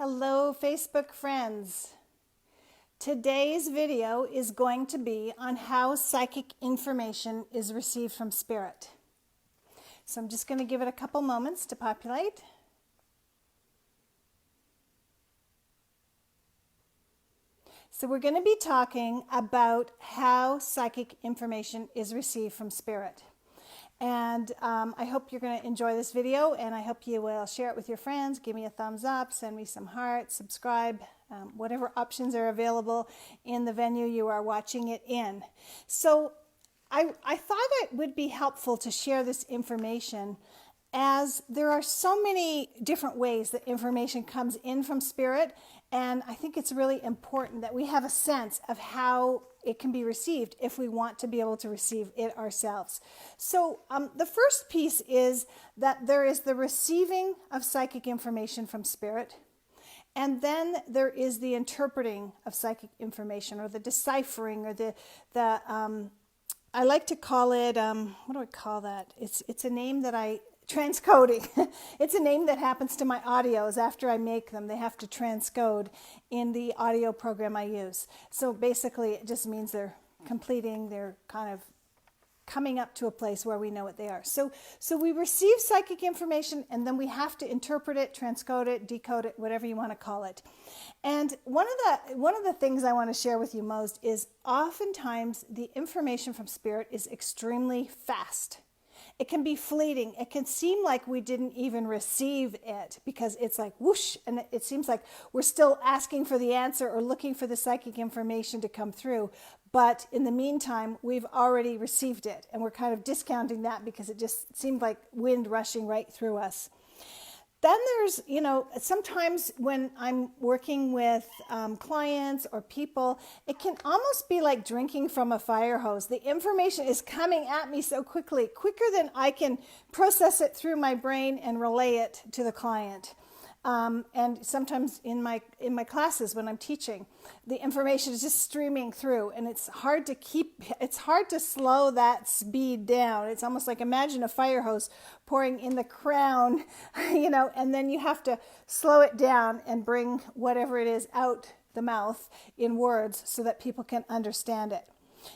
Hello, Facebook friends. Today's video is going to be on how psychic information is received from spirit. So I'm just going to give it a couple moments to populate. So we're going to be talking about how psychic information is received from spirit. And I hope you're going to enjoy this video, and I hope you will share it with your friends, give me a thumbs up, send me some hearts, subscribe, whatever options are available in the venue you are watching it in. So I thought it would be helpful to share this information, as there are so many different ways that information comes in from spirit, and I think it's really important that we have a sense of how it can be received if we want to be able to receive it ourselves. So the first piece is that there is the receiving of psychic information from spirit, and then there is the interpreting of psychic information, or the deciphering, or the I like to call it, what do I call that? It's a name that transcoding. It's a name that happens to my audios after I make them. They have to transcode in the audio program I use. So basically it just means they're completing, they're kind of coming up to a place where we know what they are. So we receive psychic information, and then we have to interpret it, transcode it, decode it, whatever you want to call it. And one of the things I want to share with you most is oftentimes the information from spirit is extremely fast. It can be fleeting. It can seem like we didn't even receive it, because it's like whoosh, and it seems like we're still asking for the answer or looking for the psychic information to come through. But in the meantime, we've already received it, and we're kind of discounting that because it just seemed like wind rushing right through us. Then there's, sometimes when I'm working with clients or people, it can almost be like drinking from a fire hose. The information is coming at me so quickly, quicker than I can process it through my brain and relay it to the client. And sometimes in my classes when I'm teaching, the information is just streaming through, and it's hard to slow that speed down. It's almost like, imagine a fire hose pouring in the crown, and then you have to slow it down and bring whatever it is out the mouth in words so that people can understand it.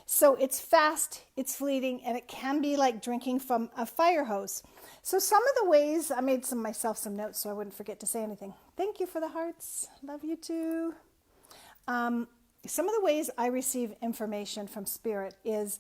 So it's fast, it's fleeting, and it can be like drinking from a fire hose. So some of the ways, I made myself some notes so I wouldn't forget to say anything. Thank you for the hearts. Love you too. Some of the ways I receive information from spirit is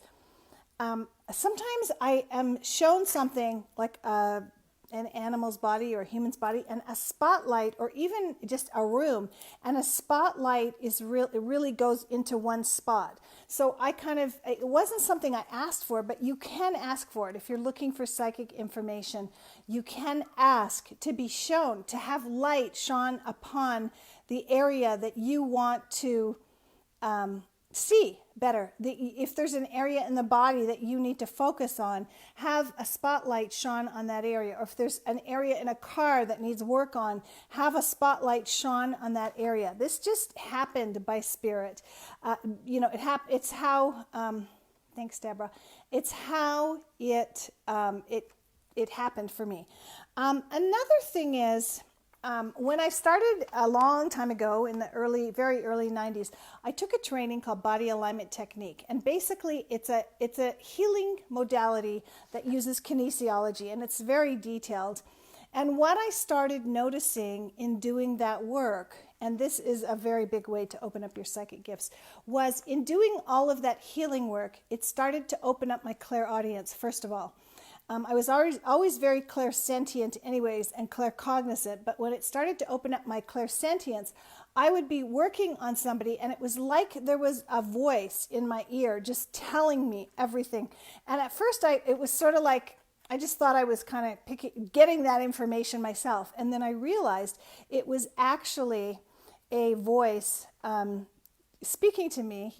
sometimes I am shown something like an animal's body or a human's body, and a spotlight, or even just a room, and a spotlight it really goes into one spot. So it wasn't something I asked for, but you can ask for it. If you're looking for psychic information, you can ask to be shown, to have light shone upon the area that you want to see better. If there's an area in the body that you need to focus on, have a spotlight shone on that area. Or if there's an area in a car that needs work on, have a spotlight shone on that area. This just happened by spirit. It's how, thanks Deborah, it's how it happened for me. Another thing is, when I started a long time ago in the very early 90s, I took a training called Body Alignment Technique. And basically it's a healing modality that uses kinesiology, and it's very detailed. And what I started noticing in doing that work, and this is a very big way to open up your psychic gifts, was in doing all of that healing work, it started to open up my clairaudience, first of all. I was always very clairsentient anyways, and claircognizant, but when it started to open up my clairsentience, I would be working on somebody, and it was like there was a voice in my ear just telling me everything. And at first it was sort of like, I just thought I was kind of getting that information myself. And then I realized it was actually a voice speaking to me,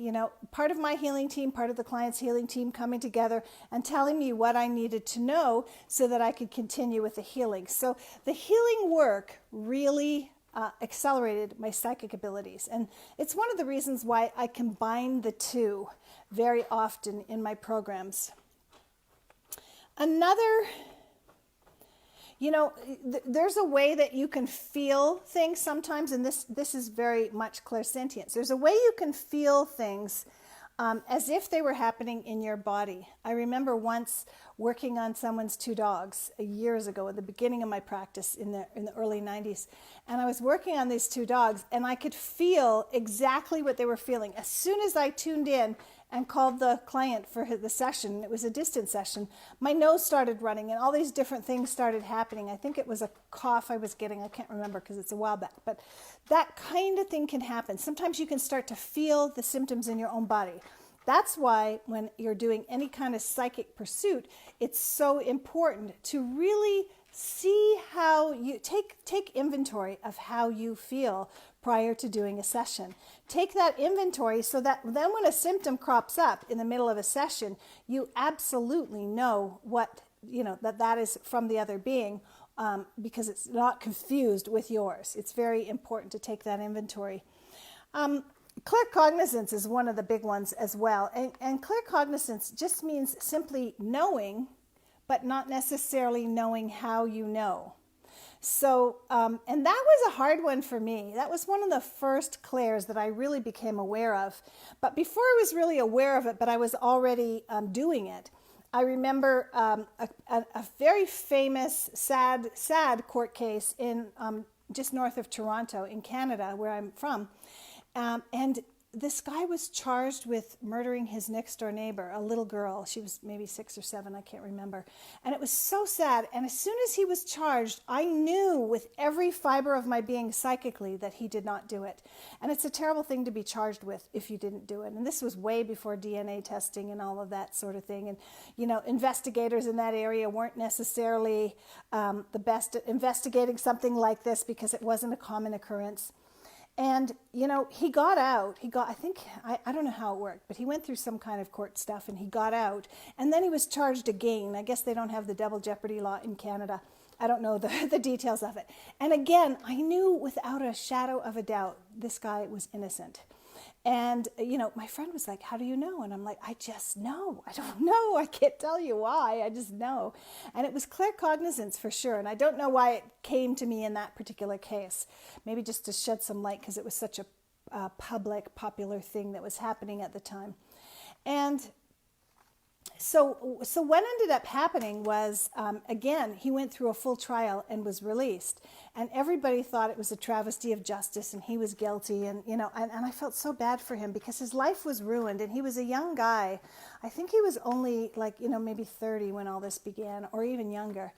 part of my healing team, part of the client's healing team coming together and telling me what I needed to know so that I could continue with the healing. So the healing work really accelerated my psychic abilities. And it's one of the reasons why I combine the two very often in my programs. Another there's a way that you can feel things sometimes, and this is very much clairsentience. There's a way you can feel things as if they were happening in your body. I remember once working on someone's 2 dogs years ago at the beginning of my practice in the early 90s. And I was working on these 2 dogs, and I could feel exactly what they were feeling. As soon as I tuned in and called the client for the session, it was a distance session, my nose started running and all these different things started happening. I think it was a cough I was getting. I can't remember because it's a while back. But that kind of thing can happen. Sometimes you can start to feel the symptoms in your own body. That's why when you're doing any kind of psychic pursuit, it's so important to really see how you take inventory of how you feel prior to doing a session. Take that inventory so that then when a symptom crops up in the middle of a session, you absolutely know what, that is from the other being, because it's not confused with yours. It's very important to take that inventory. Claircognizance is one of the big ones as well. And claircognizance just means simply knowing, but not necessarily knowing how you know. So, and that was a hard one for me. That was one of the first clairs that I really became aware of. But before I was really aware of it, but I was already doing it, I remember a very famous, sad court case in just north of Toronto in Canada, where I'm from. And this guy was charged with murdering his next door neighbor, a little girl. She was maybe 6 or 7, I can't remember. And it was so sad. And as soon as he was charged, I knew with every fiber of my being psychically that he did not do it. And it's a terrible thing to be charged with if you didn't do it. And this was way before DNA testing and all of that sort of thing. And, investigators in that area weren't necessarily the best at investigating something like this because it wasn't a common occurrence. And, he got out. I don't know how it worked, but he went through some kind of court stuff and he got out. And then he was charged again. I guess they don't have the double jeopardy law in Canada. I don't know the details of it. And again, I knew without a shadow of a doubt this guy was innocent. And, my friend was like, how do you know? And I'm like, I just know. I don't know. I can't tell you why. I just know. And it was claircognizance for sure. And I don't know why it came to me in that particular case. Maybe just to shed some light because it was such a popular thing that was happening at the time. And so what ended up happening was, again, he went through a full trial and was released. And everybody thought it was a travesty of justice and he was guilty. And, and I felt so bad for him because his life was ruined. And he was a young guy. I think he was only maybe 30 when all this began or even younger.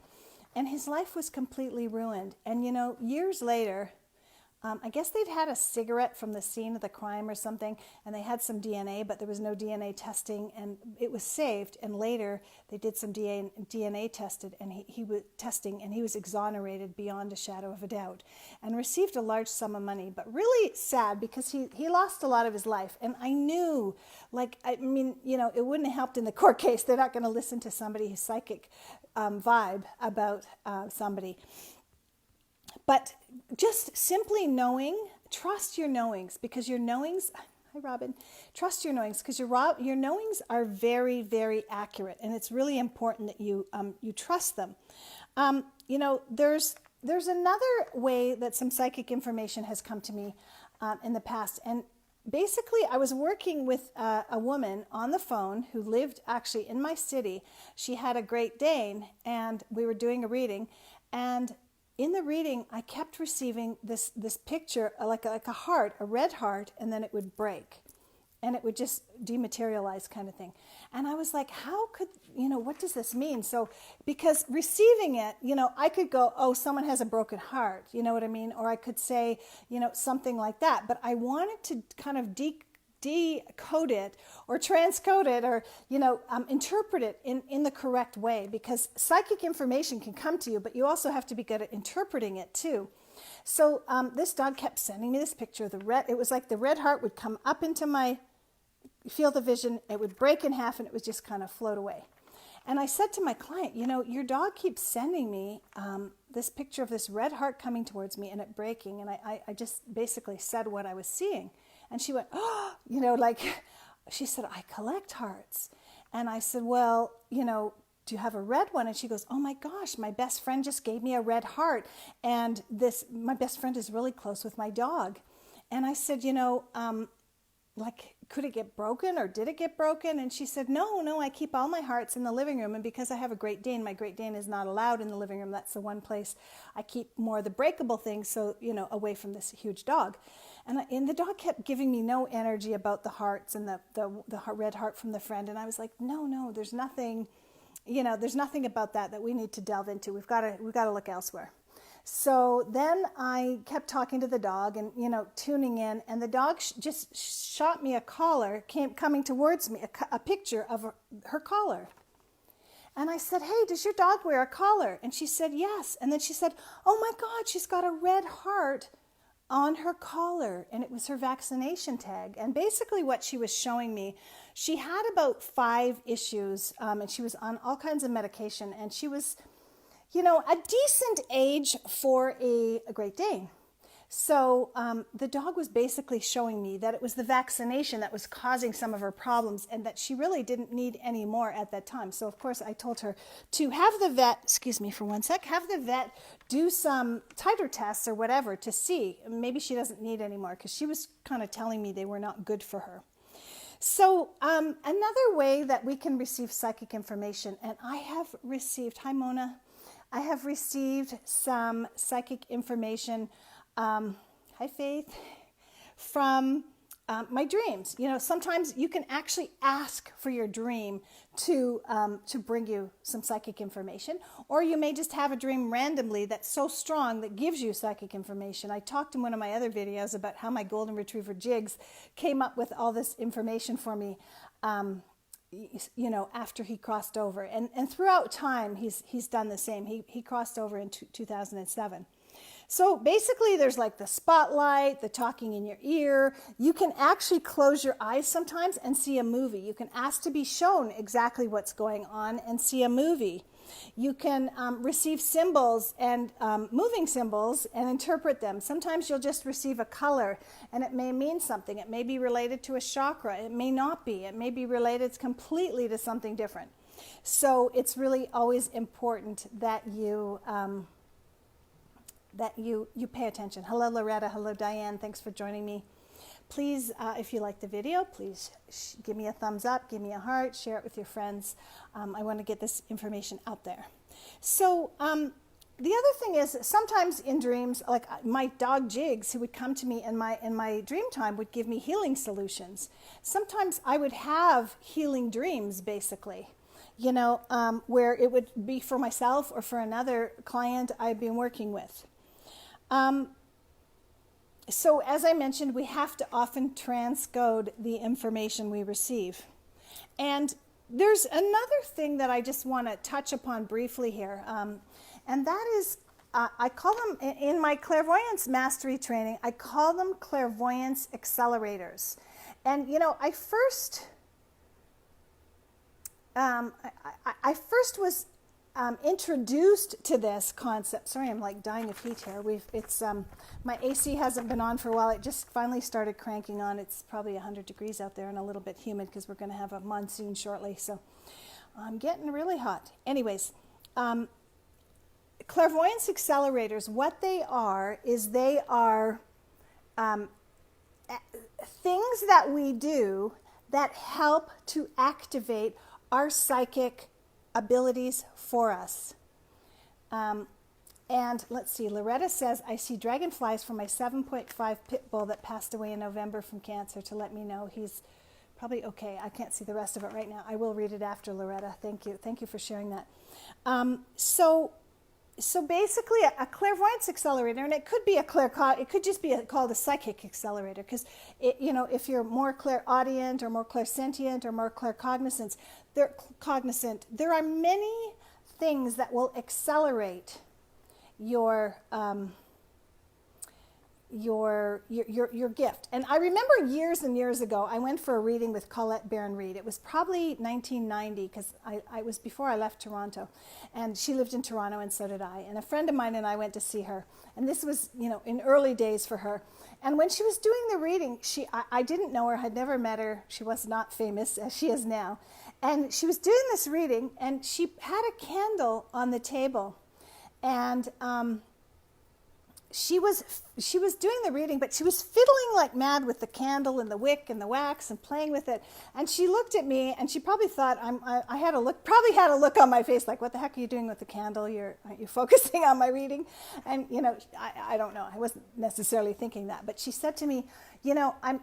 And his life was completely ruined. And, years later, I guess they'd had a cigarette from the scene of the crime or something, and they had some DNA, but there was no DNA testing, and it was saved. And later, they did some DNA tested, and he was exonerated beyond a shadow of a doubt, and received a large sum of money. But really sad because he lost a lot of his life, and I knew, it wouldn't have helped in the court case. They're not going to listen to somebody's psychic vibe about somebody. But just simply knowing, trust your knowings, because your knowings, hi Robin, trust your knowings, because your knowings are very, very accurate, and it's really important that you trust them. There's another way that some psychic information has come to me in the past, and basically I was working with a woman on the phone who lived actually in my city. She had a Great Dane, and we were doing a reading, and in the reading, I kept receiving this picture, like a heart, a red heart, and then it would break. And it would just dematerialize kind of thing. And I was like, how could, what does this mean? So, because receiving it, I could go, oh, someone has a broken heart, you know what I mean? Or I could say, something like that. But I wanted to kind of decode it or transcode it or, interpret it in the correct way, because psychic information can come to you, but you also have to be good at interpreting it too. So this dog kept sending me this picture of the red. It was like the red heart would come up into my field of vision. It would break in half and it would just kind of float away. And I said to my client, your dog keeps sending me this picture of this red heart coming towards me and it breaking. And I just basically said what I was seeing. And she went, oh, she said, I collect hearts. And I said, well, do you have a red one? And she goes, oh my gosh, my best friend just gave me a red heart. And my best friend is really close with my dog. And I said, like, could it get broken or did it get broken? And she said, no, I keep all my hearts in the living room. And because I have a Great Dane, my Great Dane is not allowed in the living room. That's the one place I keep more of the breakable things, so, away from this huge dog. And the dog kept giving me no energy about the hearts and the red heart from the friend. And I was like, no, there's nothing, there's nothing about that we need to delve into. We've got to look elsewhere. So then I kept talking to the dog and, tuning in, and the dog just shot me a collar, coming towards me, a picture of her collar. And I said, hey, does your dog wear a collar? And she said, yes. And then she said, oh my God, she's got a red heart on her collar. And it was her vaccination tag. And basically what she was showing me, she had about 5 issues, and she was on all kinds of medication, and she was, a decent age for a Great Dane. So the dog was basically showing me that it was the vaccination that was causing some of her problems and that she really didn't need any more at that time. So, of course, I told her to have the vet, have the vet do some titer tests or whatever to see. Maybe she doesn't need any more, because she was kind of telling me they were not good for her. So another way that we can receive psychic information, and I have received, hi Mona, I have received some psychic information, hi Faith, from my dreams. Sometimes you can actually ask for your dream to bring you some psychic information, or you may just have a dream randomly that's so strong that gives you psychic information. I talked in one of my other videos about how my golden retriever Jigs came up with all this information for me, after he crossed over. And throughout time, he's done the same. He crossed over in 2007. So basically there's like the spotlight, the talking in your ear. You can actually close your eyes sometimes and see a movie. You can ask to be shown exactly what's going on and see a movie. You can receive symbols and moving symbols and interpret them. Sometimes you'll just receive a color and it may mean something. It may be related to a chakra. It may not be. It may be related completely to something different. So it's really always important that you pay attention. Hello, Loretta. Hello, Diane. Thanks for joining me. Please, if you like the video, please give me a thumbs up, give me a heart, share it with your friends. I want to get this information out there. So the other thing is, sometimes in dreams, like my dog Jigs, who would come to me in my dream time, would give me healing solutions. Sometimes I would have healing dreams, basically, where it would be for myself or for another client I've been working with. So as I mentioned, we have to often transcode the information we receive. And there's another thing that I just want to touch upon briefly here, and that is, I call them, in my clairvoyance mastery training, I call them clairvoyance accelerators. And, I first was introduced to this concept. Sorry, I'm like dying of heat here. My AC hasn't been on for a while. It just finally started cranking on. It's probably 100 degrees out there and a little bit humid because we're going to have a monsoon shortly. So I'm getting really hot. Anyways, clairvoyance accelerators, what they are is they are things that we do that help to activate our psychic abilities for us. And let's see, Loretta says, I see dragonflies from my 7.5 pit bull that passed away in November from cancer to let me know he's probably okay. I can't see the rest of it right now. I will read it after, Loretta. Thank you. Thank you for sharing that. So basically a clairvoyance accelerator, and it could be it could just be called a psychic accelerator, because if you're more clairaudient or more clairsentient or more claircognizant, there are many things that will accelerate your gift. And I remember years and years ago, I went for a reading with Colette Baron. It was probably 1990, because I was before I left Toronto, and she lived in Toronto, and so did I. And a friend of mine and I went to see her, and this was in early days for her. And when she was doing the reading, I didn't know her, had never met her. She was not famous as she is now. And she was doing this reading, and she had a candle on the table. And she was doing the reading, but she was fiddling like mad with the candle and the wick and the wax and playing with it. And she looked at me, and she probably thought I had a look on my face like, what the heck are you doing with the candle? Aren't you focusing on my reading? And I don't know. I wasn't necessarily thinking that, but she said to me, I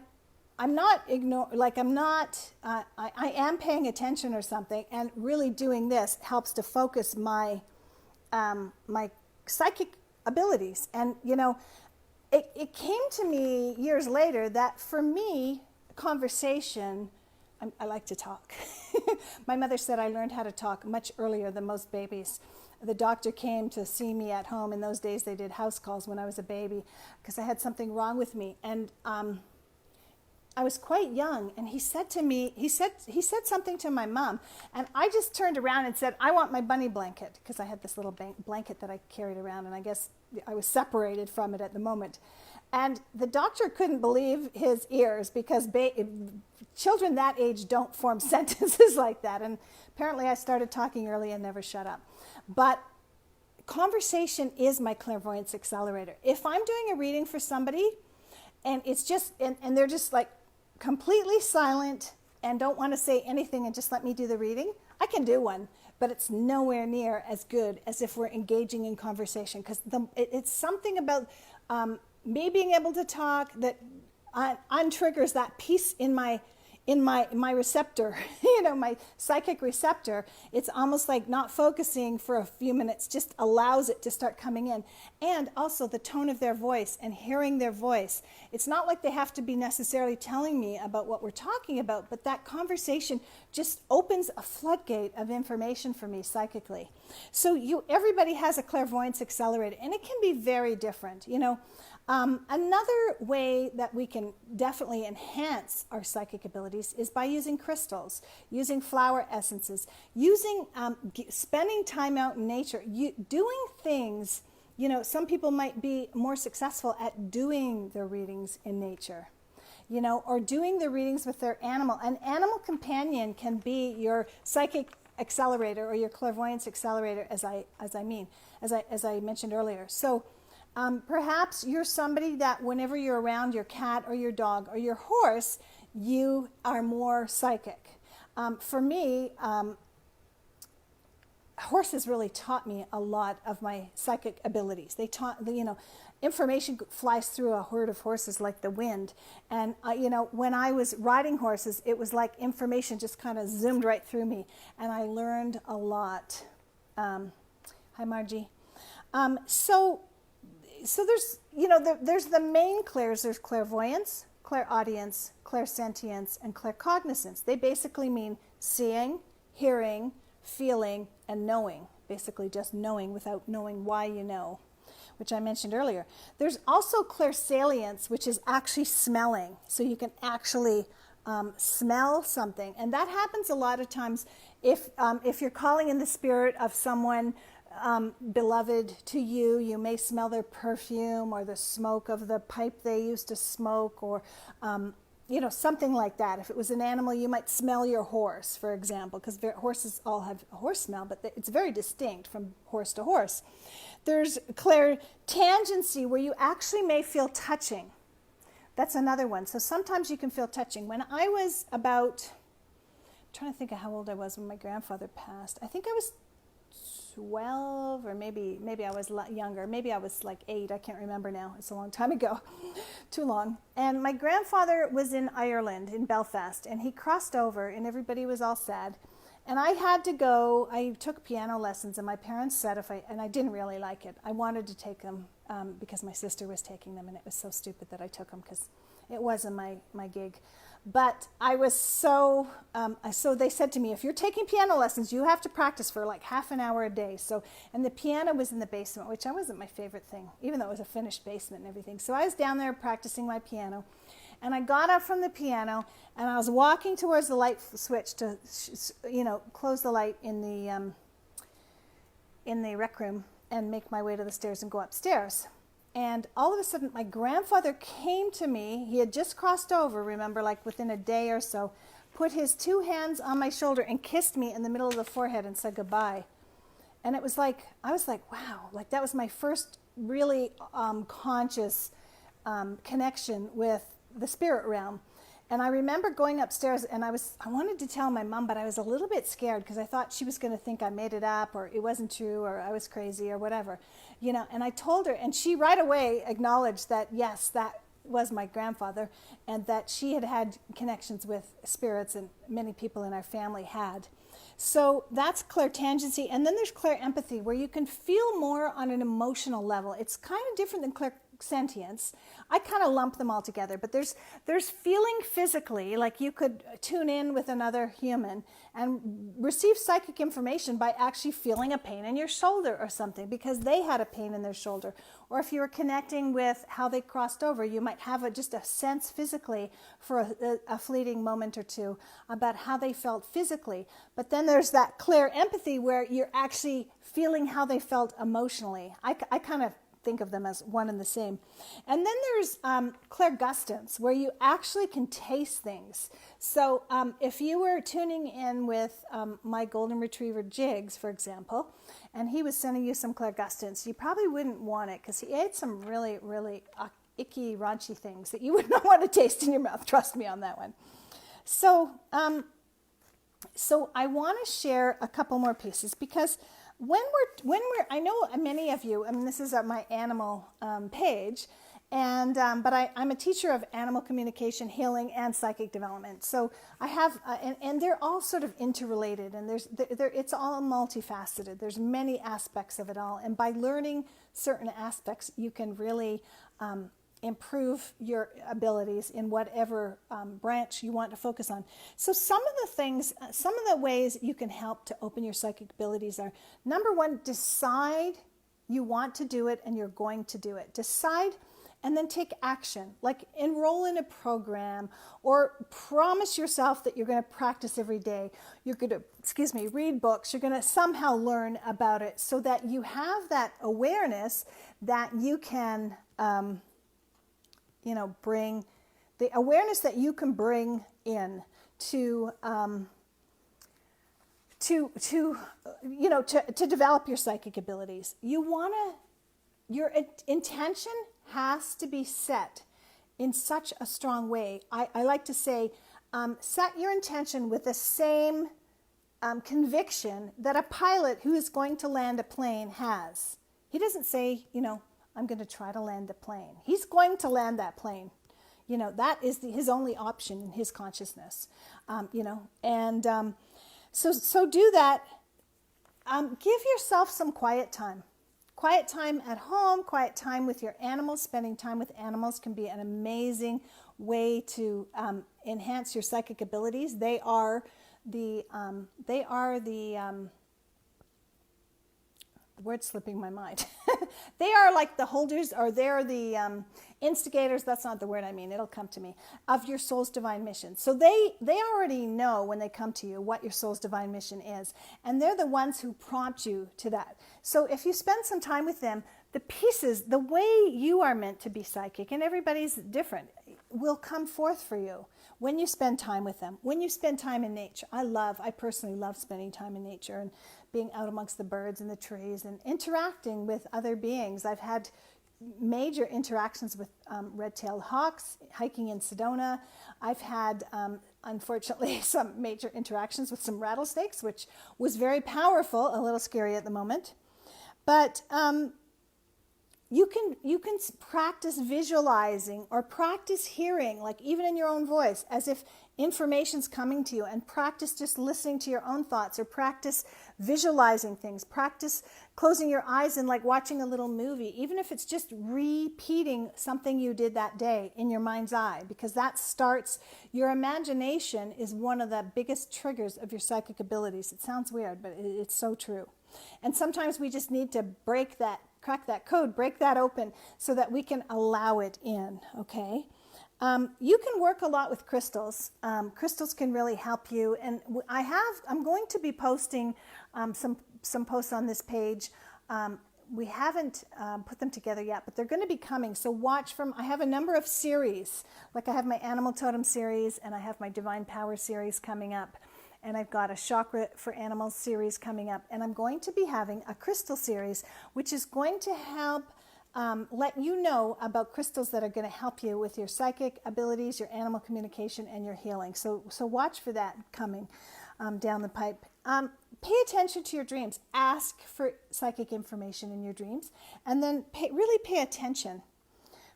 am paying attention or something, and really doing this helps to focus my my psychic abilities. And it came to me years later that for me, conversation, I like to talk. My mother said I learned how to talk much earlier than most babies. The doctor came to see me at home. In those days, they did house calls when I was a baby because I had something wrong with me. And I was quite young, and he said to me, he said something to my mom, and I just turned around and said, I want my bunny blanket, because I had this little blanket that I carried around, and I guess I was separated from it at the moment. And the doctor couldn't believe his ears, because children that age don't form sentences like that. And apparently I started talking early and never shut up. But conversation is my clairvoyance accelerator. If I'm doing a reading for somebody, and it's just, and they're just like completely silent and don't want to say anything and just let me do the reading, I can do one, but it's nowhere near as good as if we're engaging in conversation, because it's something about me being able to talk that untriggers that piece in my receptor, my psychic receptor. It's almost like not focusing for a few minutes just allows it to start coming in. And also the tone of their voice and hearing their voice. It's not like they have to be necessarily telling me about what we're talking about, but that conversation just opens a floodgate of information for me psychically. So everybody has a clairvoyance accelerator, and it can be very different. Another way that we can definitely enhance our psychic abilities is by using crystals, using flower essences, spending time out in nature, doing things. Some people might be more successful at doing their readings in nature, or doing the readings with their animal. An animal companion can be your psychic accelerator or your clairvoyance accelerator, as I mentioned earlier. So perhaps you're somebody that whenever you're around your cat or your dog or your horse, you are more psychic. For me, horses really taught me a lot of my psychic abilities. They taught, information flies through a herd of horses like the wind. And, when I was riding horses, it was like information just kind of zoomed right through me. And I learned a lot. Hi, Margie. So there's, there's the main clairs. There's clairvoyance, clairaudience, clairsentience, and claircognizance. They basically mean seeing, hearing, feeling, and knowing. Basically just knowing without knowing why you know, which I mentioned earlier. There's also clairsalience, which is actually smelling. So you can actually smell something. And that happens a lot of times if you're calling in the spirit of someone beloved to you. You may smell their perfume or the smoke of the pipe they used to smoke, or something like that. If it was an animal, you might smell your horse, for example, because horses all have a horse smell, but it's very distinct from horse to horse. There's clairtangency, where you actually may feel touching. That's another one. So sometimes you can feel touching. When I was about, I'm trying to think of how old I was when my grandfather passed. I think I was 12, or maybe I was younger. Maybe I was like 8. I can't remember now. It's a long time ago. Too long. And my grandfather was in Ireland, in Belfast, and he crossed over, and everybody was all sad. And I had to go. I took piano lessons, and my parents said and I didn't really like it. I wanted to take them because my sister was taking them, and it was so stupid that I took them because it wasn't my gig. But I was so they said to me, if you're taking piano lessons, you have to practice for like half an hour a day. And the piano was in the basement, which wasn't my favorite thing, even though it was a finished basement and everything. So I was down there practicing my piano, and I got up from the piano, and I was walking towards the light switch to, close the light in the rec room and make my way to the stairs and go upstairs. And all of a sudden, my grandfather came to me. He had just crossed over, remember, like within a day or so, put his 2 hands on my shoulder and kissed me in the middle of the forehead and said goodbye. And it was like, I was like, wow, like that was my first really conscious connection with the spirit realm. And I remember going upstairs, and I wanted to tell my mom, but I was a little bit scared because I thought she was going to think I made it up, or it wasn't true, or I was crazy, or whatever, you know. And I told her, and she right away acknowledged that yes, that was my grandfather, and that she had had connections with spirits, and many people in our family had. So that's clairtangency. And then there's clairempathy, where you can feel more on an emotional level. It's kind of different than clairsentience. I kind of lump them all together, but there's feeling physically, like you could tune in with another human and receive psychic information by actually feeling a pain in your shoulder or something because they had a pain in their shoulder. Or if you were connecting with how they crossed over, you might have just a sense physically for a fleeting moment or two about how they felt physically. But then there's that clairempathy where you're actually feeling how they felt emotionally. I kind of think of them as one and the same. And then there's clairgustance, where you actually can taste things. So if you were tuning in with my golden retriever Jigs, for example, and he was sending you some clairgustance, you probably wouldn't want it because he ate some really, really icky, raunchy things that you would not want to taste in your mouth. Trust me on that one. So, so I want to share a couple more pieces because when we're, I know many of you, I mean, this is my animal page, and but I'm a teacher of animal communication, healing, and psychic development. So I have, and they're all sort of interrelated, and it's all multifaceted. There's many aspects of it all, and by learning certain aspects, you can really improve your abilities in whatever branch you want to focus on. So some of the ways you can help to open your psychic abilities are, number one, decide you want to do it and you're going to do it. Decide and then take action, like enroll in a program or promise yourself that you're going to practice every day. You're going to, read books. You're going to somehow learn about it so that you have that awareness that you can bring the awareness that you can bring in to develop your psychic abilities. Your intention has to be set in such a strong way. I like to say, set your intention with the same conviction that a pilot who is going to land a plane has. He doesn't say, I'm going to try to land the plane. He's going to land that plane. That is his only option in his consciousness. So do that. Give yourself some quiet time. Quiet time at home, quiet time with your animals. Spending time with animals can be an amazing way to enhance your psychic abilities. They are the word's slipping my mind. They are like the holders, or they're the instigators, that's not the word I mean, it'll come to me, of your soul's divine mission. So they already know when they come to you what your soul's divine mission is, and they're the ones who prompt you to that. So if you spend some time with them, the pieces, the way you are meant to be psychic, and everybody's different, will come forth for you when you spend time with them, when you spend time in nature. I personally love spending time in nature and being out amongst the birds and the trees and interacting with other beings. I've had major interactions with red-tailed hawks, hiking in Sedona. I've had, unfortunately, some major interactions with some rattlesnakes, which was very powerful, a little scary at the moment. But you can practice visualizing or practice hearing, like even in your own voice, as if information's coming to you, and practice just listening to your own thoughts, or practice visualizing things, practice closing your eyes and like watching a little movie, even if it's just repeating something you did that day in your mind's eye, because that starts, your imagination is one of the biggest triggers of your psychic abilities. It sounds weird, but it's so true. And sometimes we just need to crack that code, break that open so that we can allow it in, okay? You can work a lot with crystals. Crystals can really help you. And I'm going to be posting some posts on this page we haven't put them together yet, but they're going to be coming. So watch from, I have a number of series, like I have my Animal Totem series and I have my Divine Power series coming up. And I've got a Chakra for Animals series coming up. And I'm going to be having a crystal series, which is going to help let you know about crystals that are going to help you with your psychic abilities, your animal communication, and your healing. So watch for that coming down the pipe. Pay attention to your dreams. Ask for psychic information in your dreams, and then really pay attention.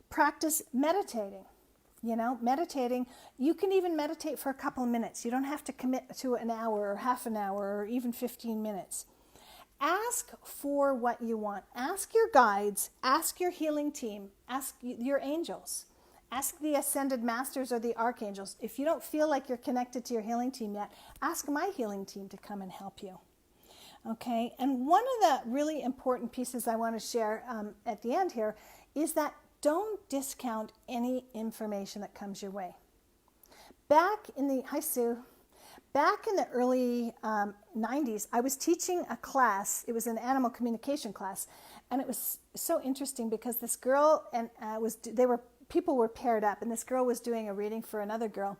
Practice meditating. You know, meditating, you can even meditate for a couple of minutes. You don't have to commit to an hour or half an hour or even 15 minutes. Ask for what you want. Ask your guides, ask your healing team, ask your angels, ask the ascended masters or the archangels. If you don't feel like you're connected to your healing team yet, ask my healing team to come and help you. Okay, and one of the really important pieces I want to share at the end here is that don't discount any information that comes your way. Hi Sue. Back in the early 90s, I was teaching a class. It was an animal communication class, and it was so interesting because this girl and people were paired up, and this girl was doing a reading for another girl,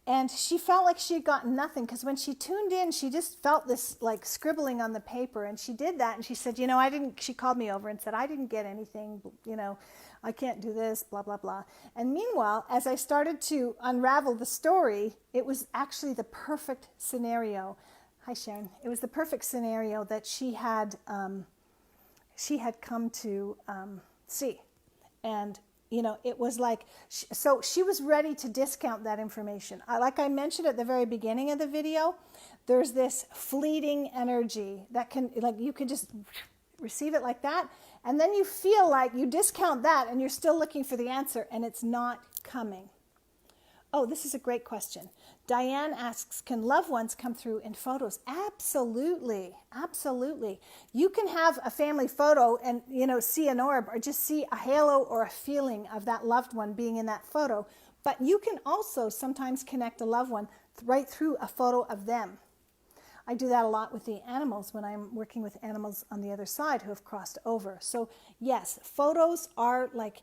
and she felt like she had gotten nothing because when she tuned in, she just felt this like scribbling on the paper, and she did that, and she said, you know, she called me over and said, I didn't get anything, you know, I can't do this, blah, blah, blah. And meanwhile, as I started to unravel the story, it was actually the perfect scenario. Hi, Sharon. It was the perfect scenario that she had come to see. And, you know, it was like, so she was ready to discount that information. Like I mentioned at the very beginning of the video, there's this fleeting energy that can, like, you could just receive it like that. And then you feel like you discount that and you're still looking for the answer and it's not coming. Oh, this is a great question. Diane asks, can loved ones come through in photos? Absolutely. Absolutely. You can have a family photo and, you know, see an orb or just see a halo or a feeling of that loved one being in that photo. But you can also sometimes connect a loved one right through a photo of them. I do that a lot with the animals when I'm working with animals on the other side who have crossed over. So yes, photos are like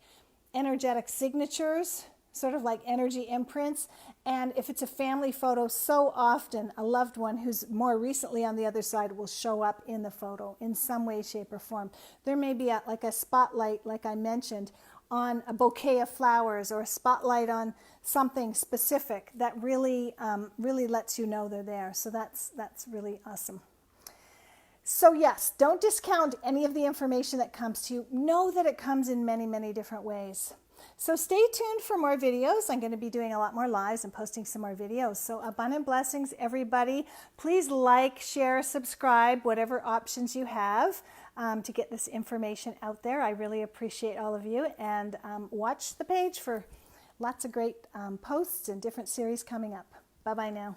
energetic signatures, sort of like energy imprints. And if it's a family photo, so often a loved one who's more recently on the other side will show up in the photo in some way, shape, or form. There may be like a spotlight, like I mentioned, on a bouquet of flowers or a spotlight on something specific that really lets you know they're there. So that's really awesome. So yes, don't discount any of the information that comes to you. Know that it comes in many, many different ways. So stay tuned for more videos. I'm going to be doing a lot more lives and posting some more videos. So abundant blessings, everybody. Please like, share, subscribe, whatever options you have to get this information out there. I really appreciate all of you. And watch the page for lots of great posts and different series coming up. Bye-bye now.